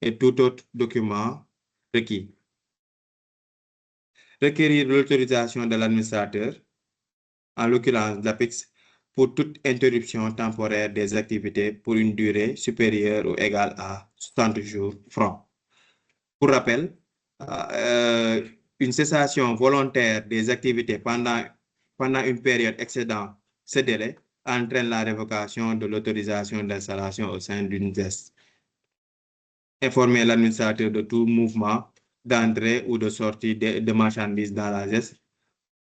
et tout autre document requis. Requérir l'autorisation de l'administrateur, en l'occurrence l'APEX, pour toute interruption temporaire des activités pour une durée supérieure ou égale à 60 jours francs. Pour rappel, une cessation volontaire des activités pendant une période excédant ce délai entraîne la révocation de l'autorisation d'installation au sein d'une ZES. Informer l'administrateur de tout mouvement d'entrée ou de sortie de marchandises dans la ZES,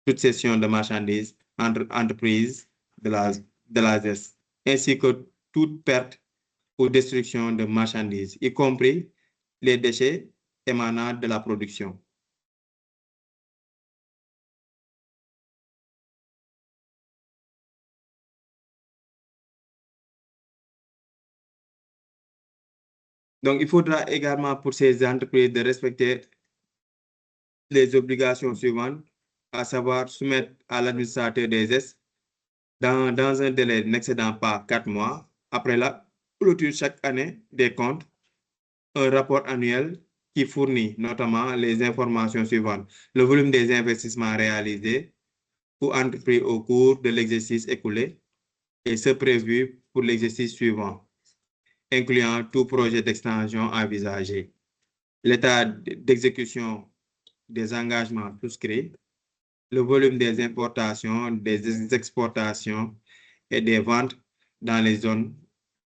toute cession de marchandises entre entreprises de la ZES, ainsi que toute perte ou destruction de marchandises, y compris les déchets émanant de la production. Donc, il faudra également pour ces entreprises de respecter les obligations suivantes, à savoir soumettre à l'administrateur des ZES dans un délai n'excédant pas 4 mois après la clôture chaque année des comptes, un rapport annuel qui fournit notamment les informations suivantes: le volume des investissements réalisés ou entrepris au cours de l'exercice écoulé et ce prévu pour l'exercice suivant, incluant tout projet d'extension envisagé, l'état d'exécution des engagements souscrits, le volume des importations, des exportations et des ventes dans les zones,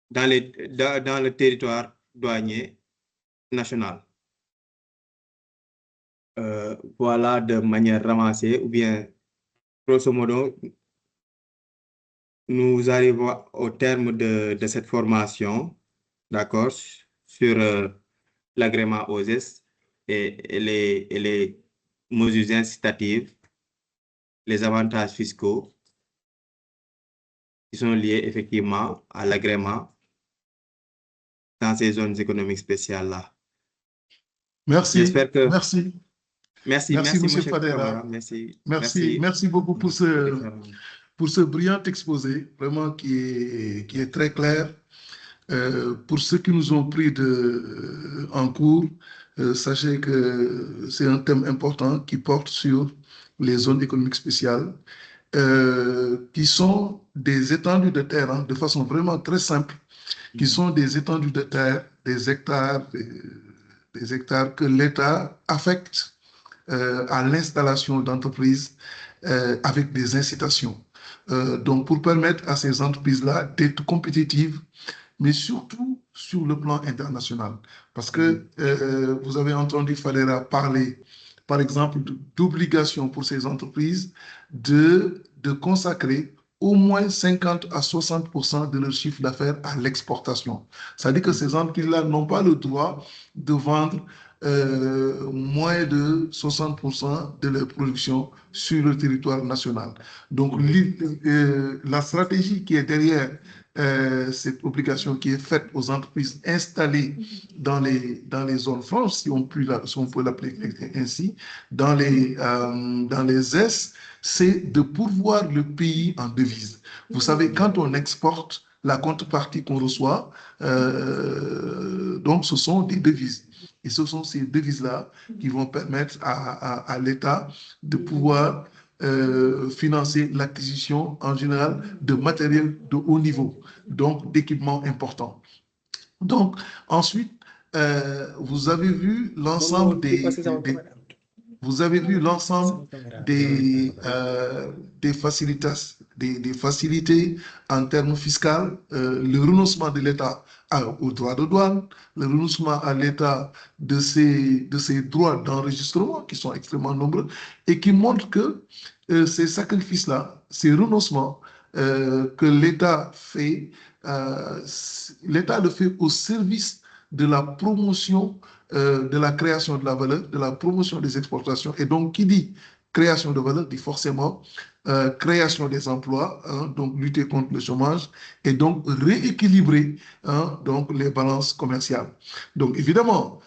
dans le territoire douanier national. Voilà de manière ramassée, ou bien grosso modo, nous arrivons au terme de cette formation, d'accord, sur l'agrément OSES et les mesures incitatives, les avantages fiscaux qui sont liés effectivement à l'agrément dans ces zones économiques spéciales-là. Merci, J'espère que... merci. Merci, Monsieur M. Fadera. Camara. Merci beaucoup pour ce brillant exposé, vraiment qui est très clair. Pour ceux qui nous ont pris en cours, sachez que c'est un thème important qui porte sur les zones économiques spéciales, qui sont des étendues de terre, hein, de façon vraiment très simple, qui sont des étendues de terre, des hectares que l'État affecte à l'installation d'entreprises avec des incitations. Donc, pour permettre à ces entreprises-là d'être compétitives, mais surtout sur le plan international. Parce que vous avez entendu Fadera parler, par exemple, d'obligation pour ces entreprises de consacrer au moins 50 à 60% de leur chiffre d'affaires à l'exportation. C'est-à-dire que ces entreprises-là n'ont pas le droit de vendre moins de 60% de leur production sur le territoire national. Donc, la stratégie qui est derrière cette obligation qui est faite aux entreprises installées dans les zones franches, si on peut l'appeler ainsi, dans les S, c'est de pourvoir le pays en devises. Vous savez, quand on exporte, la contrepartie qu'on reçoit, donc ce sont des devises. Et ce sont ces devises-là qui vont permettre à l'État de pouvoir financer l'acquisition en général de matériel de haut niveau, donc d'équipements importants. Donc, ensuite, vous avez vu l'ensemble des facilités en termes fiscaux, le renoncement de l'État aux droits de douane, le renoncement à l'État de ces droits d'enregistrement qui sont extrêmement nombreux et qui montrent que ces sacrifices-là, ces renoncements que l'État fait, l'État le fait au service de la promotion de la création de la valeur, de la promotion des exportations. Et donc, qui dit création de valeur dit forcément création des emplois, hein, donc lutter contre le chômage et donc rééquilibrer donc les balances commerciales. Donc, évidemment,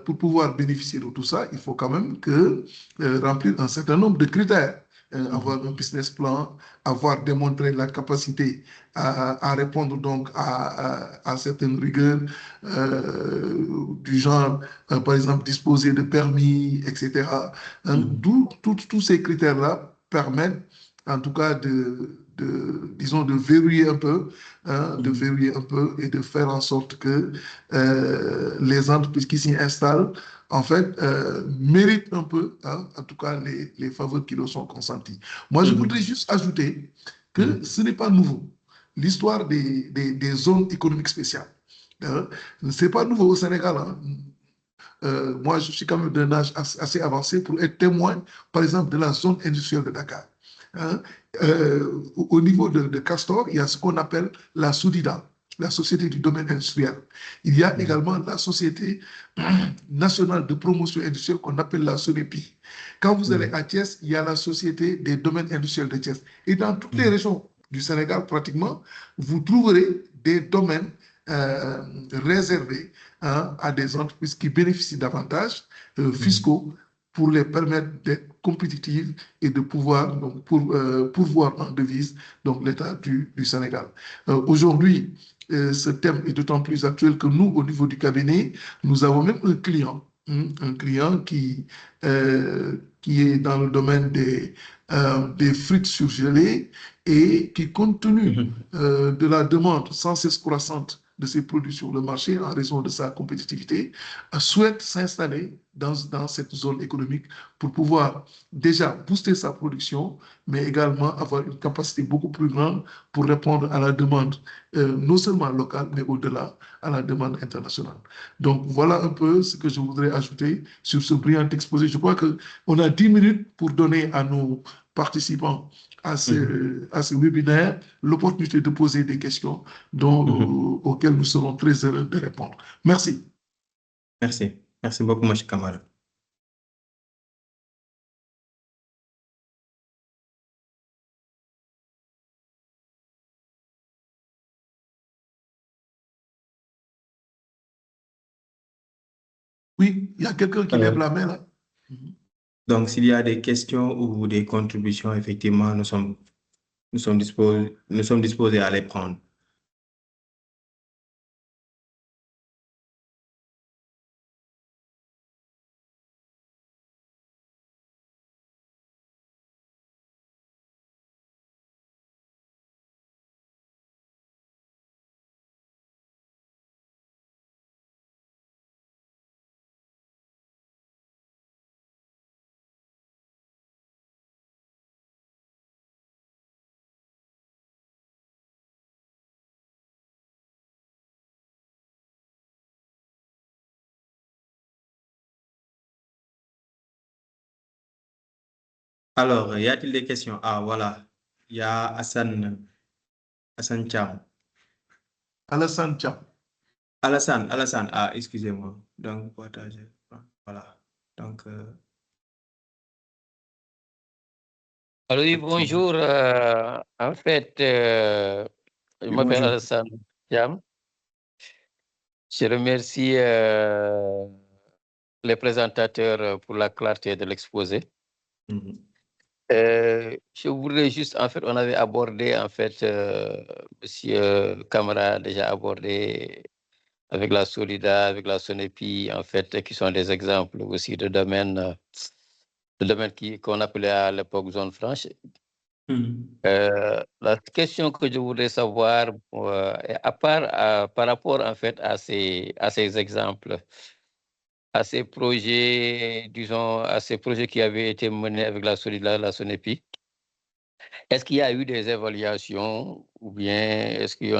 pour pouvoir bénéficier de tout ça, il faut quand même remplir un certain nombre de critères. Avoir un business plan, avoir démontré la capacité à répondre donc à certaines rigueurs du genre, par exemple, disposer de permis, etc. D'où tous ces critères-là permettent en tout cas disons, de verrouiller un peu, hein, de verrouiller un peu et de faire en sorte que les entreprises qui s'y installent, en fait, méritent un peu, hein, en tout cas, les faveurs qui leur sont consenties. Moi, je voudrais juste ajouter que ce n'est pas nouveau. L'histoire des zones économiques spéciales, hein, ce n'est pas nouveau au Sénégal. Hein. Moi, je suis quand même d'un âge assez avancé pour être témoin, par exemple, de la zone industrielle de Dakar. Hein. Au niveau de Castor, il y a ce qu'on appelle la SODIDA, la Société du domaine industriel. Il y a également la Société nationale de promotion industrielle qu'on appelle la SONEPI. Quand vous allez à Thiès, il y a la Société des domaines industriels de Thiès. Et dans toutes les régions du Sénégal, pratiquement, vous trouverez des domaines réservés, hein, à des entreprises qui bénéficient d'avantages fiscaux pour les permettre d'être compétitives et de pouvoir donc, pourvoir en devise l'État du Sénégal. Aujourd'hui, ce thème est d'autant plus actuel que nous, au niveau du cabinet, nous avons même un client qui est dans le domaine des frites surgelées et qui, compte tenu de la demande sans cesse croissante de ses produits sur le marché en raison de sa compétitivité, souhaite s'installer dans cette zone économique pour pouvoir déjà booster sa production, mais également avoir une capacité beaucoup plus grande pour répondre à la demande, non seulement locale, mais au-delà, à la demande internationale. Donc voilà un peu ce que je voudrais ajouter sur ce brillant exposé. Je crois qu'on a 10 minutes pour donner à nos participants à ce webinaire l'opportunité de poser des questions auxquelles nous serons très heureux de répondre. Merci. Merci. Merci beaucoup, M. Kamara. Oui, il y a quelqu'un qui lève la main là. Donc, s'il y a des questions ou des contributions, effectivement, nous sommes disposés à les prendre. Alors, y a-t-il des questions? Ah, voilà. Il y a Hassan Cham. Alassane Cham. Alassane. Ah, excusez-moi. Donc, partager. Voilà. Donc, Alors oui, bonjour. En fait, je Oui, m'appelle bonjour. Alassane Thiam. Je remercie les présentateurs pour la clarté de l'exposé. Je voudrais juste, en fait, on avait abordé, en fait, Monsieur Camara a déjà abordé avec la Solida, avec la Sonepi, en fait, qui sont des exemples aussi de domaines qu'on appelait à l'époque zone franche. La question que je voudrais savoir, à part par rapport en fait à ces exemples, à ces projets, disons, à ces projets qui avaient été menés avec la Solida, la Sonepi, est-ce qu'il y a eu des évaluations ou bien est-ce qu'il y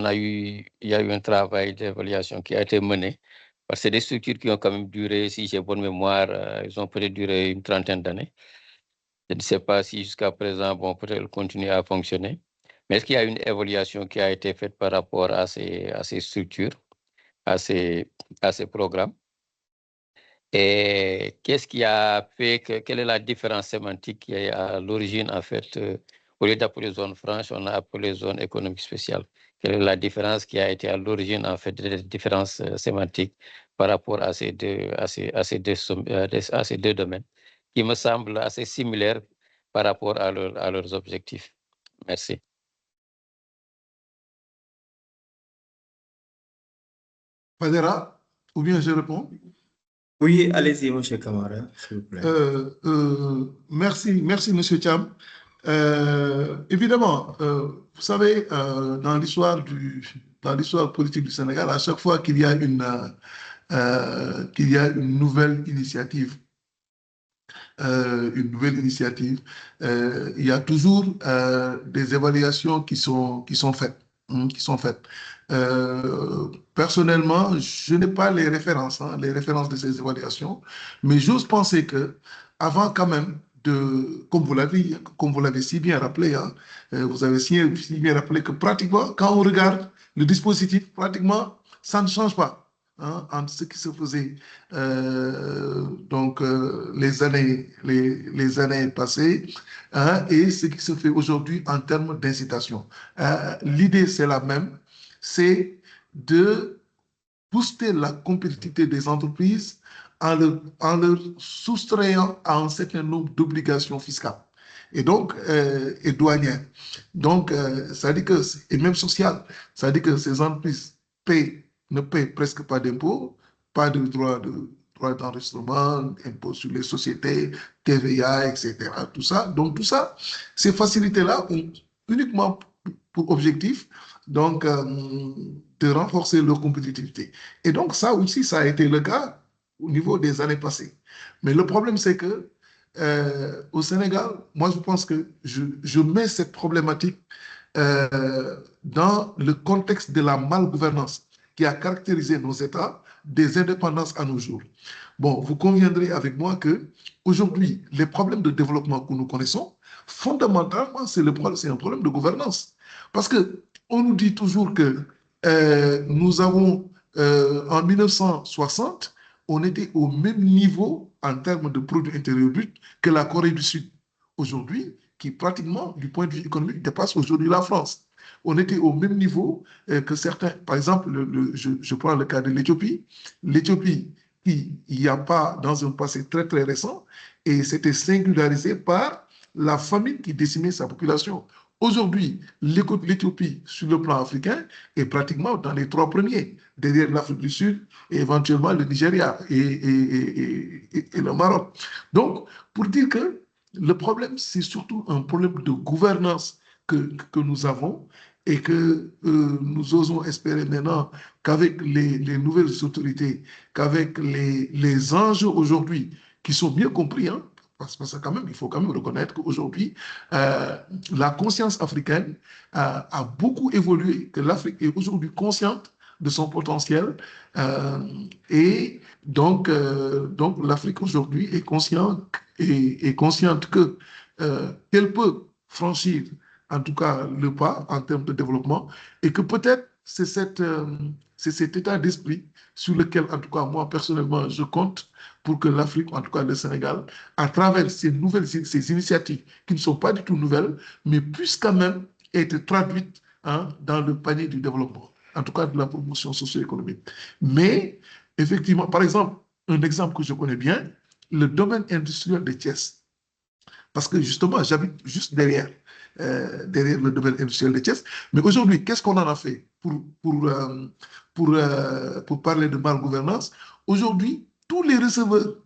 a eu un travail d'évaluation qui a été mené? Parce que c'est des structures qui ont quand même duré, si j'ai bonne mémoire, ils ont peut-être duré une trentaine d'années. Je ne sais pas si jusqu'à présent, bon, peut-être elles continuent à fonctionner. Mais est-ce qu'il y a une évaluation qui a été faite par rapport à ces structures, à ces programmes? Et qu'est-ce qui a fait quelle est la différence sémantique qui est à l'origine, en fait, au lieu d'appeler zone franche, on a appelé zone économique spéciale. Quelle est la différence qui a été à l'origine, en fait, des différences sémantiques par rapport à ces deux domaines, qui me semblent assez similaires par rapport à leurs objectifs? Merci. Fadera, ou bien je réponds? Oui, allez-y, M. Kamara, s'il vous plaît. Merci, Monsieur Cham. Évidemment, vous savez, dans l'histoire politique du Sénégal, à chaque fois qu'il y a une nouvelle initiative, il y a toujours des évaluations qui sont faites. Qui sont faites. Personnellement, je n'ai pas les références de ces évaluations, mais j'ose penser que avant quand même comme vous l'avez si bien rappelé, vous avez si bien rappelé que pratiquement, quand on regarde le dispositif, pratiquement, ça ne change pas entre ce qui se faisait les années passées et ce qui se fait aujourd'hui en termes d'incitation. L'idée, c'est la même, c'est de booster la compétitivité des entreprises en leur soustrayant à un certain nombre d'obligations fiscales et donc et douanières. Donc, ça dit que, et même sociales, ça dit que ces entreprises ne paient presque pas d'impôts, pas de droit d'enregistrement, impôts sur les sociétés, TVA, etc. Tout ça. Donc, tout ça, ces facilités-là ont uniquement pour objectif donc, de renforcer leur compétitivité. Et donc, ça aussi, ça a été le cas au niveau des années passées. Mais le problème, c'est que au Sénégal, moi, je pense que je mets cette problématique dans le contexte de la malgouvernance qui a caractérisé nos États des indépendances à nos jours. Bon, vous conviendrez avec moi que aujourd'hui, les problèmes de développement que nous connaissons, fondamentalement, c'est un problème de gouvernance. Parce que on nous dit toujours que nous avons, en 1960, on était au même niveau en termes de produit intérieur brut que la Corée du Sud. Aujourd'hui, qui pratiquement, du point de vue économique, dépasse aujourd'hui la France. On était au même niveau que certains. Par exemple, je prends le cas de l'Éthiopie. L'Éthiopie, il n'y a pas dans un passé très, très récent, et c'était singularisé par la famine qui décimait sa population. Aujourd'hui, l'Éthiopie, sur le plan africain, est pratiquement dans les 3 premiers, derrière l'Afrique du Sud et éventuellement le Nigeria et le Maroc. Donc, pour dire que le problème, c'est surtout un problème de gouvernance que nous avons et que nous osons espérer maintenant qu'avec les nouvelles autorités, qu'avec les enjeux aujourd'hui qui sont bien compris, parce que quand même, il faut quand même reconnaître qu'aujourd'hui, la conscience africaine a beaucoup évolué, que l'Afrique est aujourd'hui consciente de son potentiel et donc l'Afrique aujourd'hui est consciente que qu'elle peut franchir en tout cas le pas en termes de développement et que peut-être c'est cet état d'esprit sur lequel en tout cas moi personnellement je compte pour que l'Afrique, en tout cas le Sénégal, à travers ces initiatives qui ne sont pas du tout nouvelles, mais puissent quand même être traduites dans le panier du développement, en tout cas de la promotion socio-économique. Mais effectivement, par exemple, un exemple que je connais bien, le domaine industriel de Thiès. Parce que justement, j'habite juste derrière le domaine industriel de Thiès. Mais aujourd'hui, qu'est-ce qu'on en a fait pour parler de malgouvernance? Aujourd'hui, tous les receveurs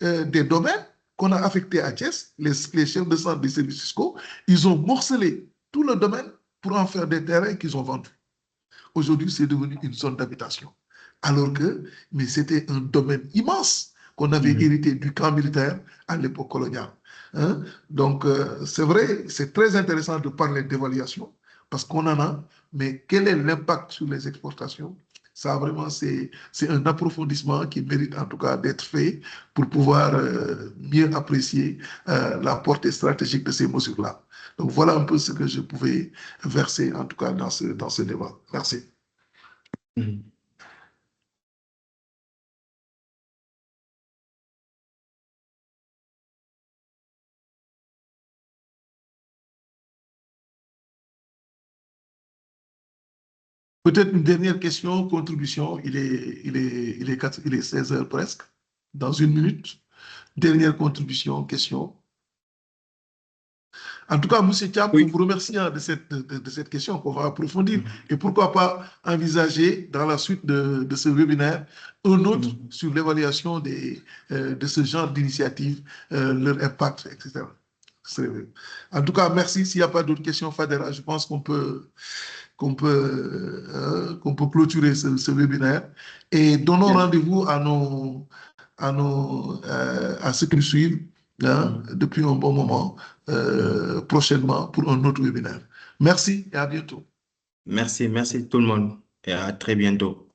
des domaines qu'on a affectés à Thiès, les chefs de centre des services fiscaux, ils ont morcelé tout le domaine pour en faire des terrains qu'ils ont vendus. Aujourd'hui, c'est devenu une zone d'habitation. Alors que, mais c'était un domaine immense qu'on avait hérité du camp militaire à l'époque coloniale. Donc, c'est vrai, c'est très intéressant de parler d'évaluation parce qu'on en a, mais quel est l'impact sur les exportations? Ça, vraiment, c'est un approfondissement qui mérite en tout cas d'être fait pour pouvoir mieux apprécier la portée stratégique de ces mesures-là. Donc, voilà un peu ce que je pouvais verser en tout cas dans ce débat. Merci. Peut-être une dernière question, contribution. Il est 16 heures presque, dans 1 minute. Dernière contribution, question. En tout cas, M. Thiam, on vous remercie de cette question qu'on va approfondir. Et pourquoi pas envisager dans la suite de ce webinaire un autre sur l'évaluation de ce genre d'initiatives, leur impact, etc. En tout cas, merci. S'il n'y a pas d'autres questions, Fadera, je pense qu'on peut clôturer ce webinaire. Et donnons Bien. rendez-vous à ceux qui nous suivent depuis un bon moment, prochainement pour un autre webinaire. Merci et à bientôt. Merci tout le monde et à très bientôt.